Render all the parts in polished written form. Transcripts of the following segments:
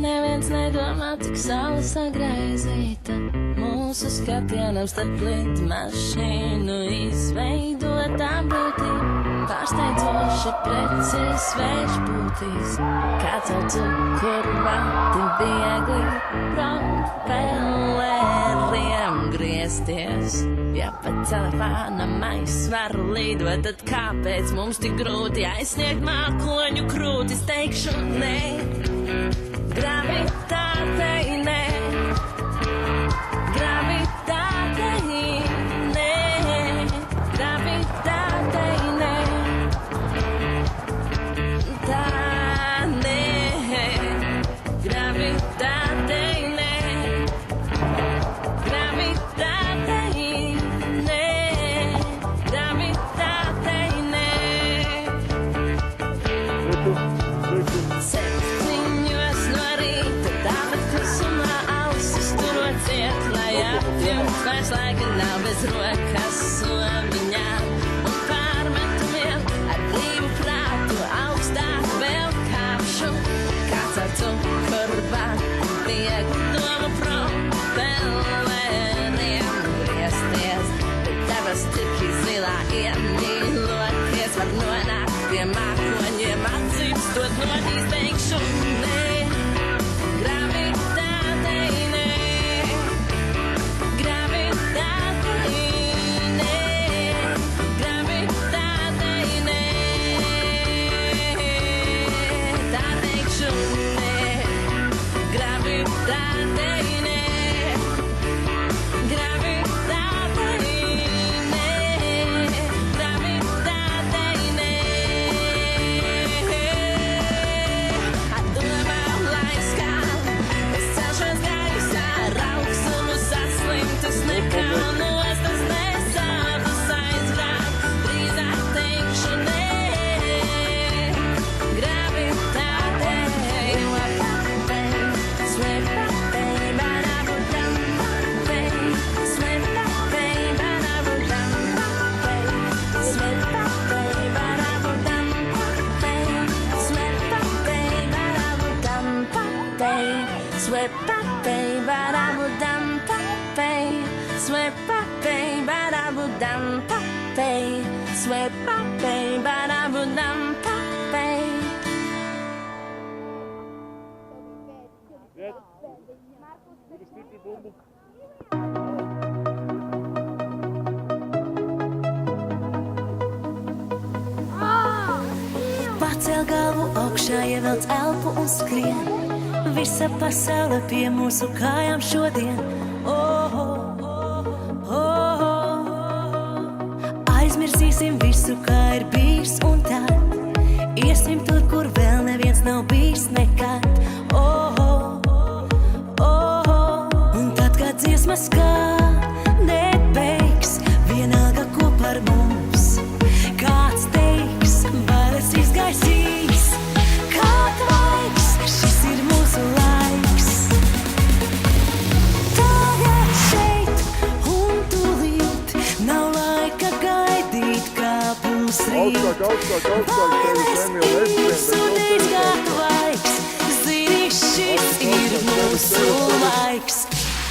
neviens nedomā, tik saule sagraizīta. Mūsu skatienam starp lidu mašīnu izveidotā būtība. Pārsteidzoši precīzi svešbūtīs, kā caur cukuru vati viegli propelleriem griezties. Ja pat telefonam aizsvaru lidot, tad kāpēc mums tik grūti aizsniegt mākoņu krūtis? Teikšu nē, gravitātei nē, gravitātei nē, gravitātei nē, tā nē, gravitātei nē, gravitātei nē, gravitātei nē. Septiņos no rīta tāpat klusumā ausis turot ciet, lai apjūgt vairs laika nav bez rokas somiņām un pārmetumiem. Ar brīvu prātu augstāk vēl kāpšu, kāds ar cukuru vati viegli domu propelleriem griezties. Bet debes tik zilā iemīloties var nonākt pie mākoņiem, atzīstot nodīs. Teikšu nē, gravitātei nē, gravitātei nē, gravitātei nē, tā teikšu nē, gravitātei nē, gravitātei nē, gravitātei nē. Atdomā laikskā, es celšos gaisā, rauksumu saslimtas nekaunos, tas nesāpes aizgrāb, drīzāk teikšu nē, gravitātei, swepapei, barabudampapei, swepapei, barabudampapei, swepapei, barabudampapei, swepapei, barabudampapei, swepapei, barabudampapei, swepapei, barabudampapei, swepapei, barabudampapei. Pacēl galvu augšā, ievelc elpu un skrien. Visa pasaule pie mūsu kājām šodien. Oh, oh, oh, oh. Aizmirsīsim visu, kā ir bijis, un tad iesim tur, kur vēl neviens nav bijis nekad. Oh, oh, oh, oh. Un tad, kad dziesma skan, nebeigs, vienalga, ko par mums kāds teiks, bailes izgaisīs, kā tvaiks, šis ir mūsu laiks. Tagad šeit un tūlīt nav laika gaidīt, kā būs rīt. Bailes īs un izgāt vaigs, zini, šis ir mūsu laiks.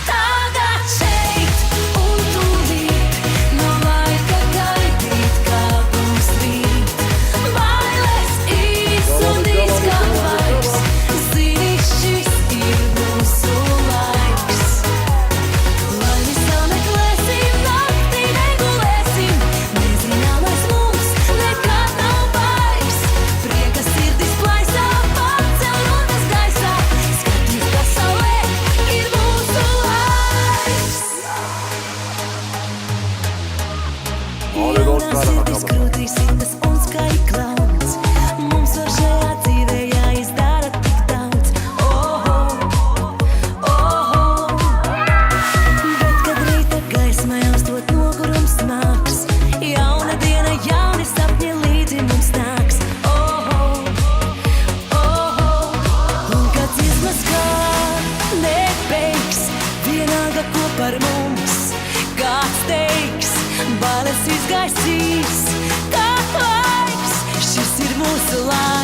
Tagad šeit un tūlīt nav laika gaidīt, kā būs rīt. Bailes īs un izgāt vaigs, zini, šis ir mūsu laiks. Lai visā meklēsim, naktī negulēsim, nezināmais mums nekad nav baigs. Prieka sirdis plaisā, pacel rokas gaisā, skatīt pasaulē ir mūsu laiks. Jaunās sirdis krūtīs sitas un skaļi klauns. Mums var šajā dzīvē jāizdara tik daudz. Oh, oh, oh, oh. Bet, kad rīta gaisma jaustot nogurums nāks, jauna diena, jauni sapņi līdzi mums nāks. Oh, oh, oh, oh. Un kad dziesma skan, nebeigs, vienalga, ko par mums kāds teiks, bailes izgaisīs, kā laiks, šis ir mūsu laiks.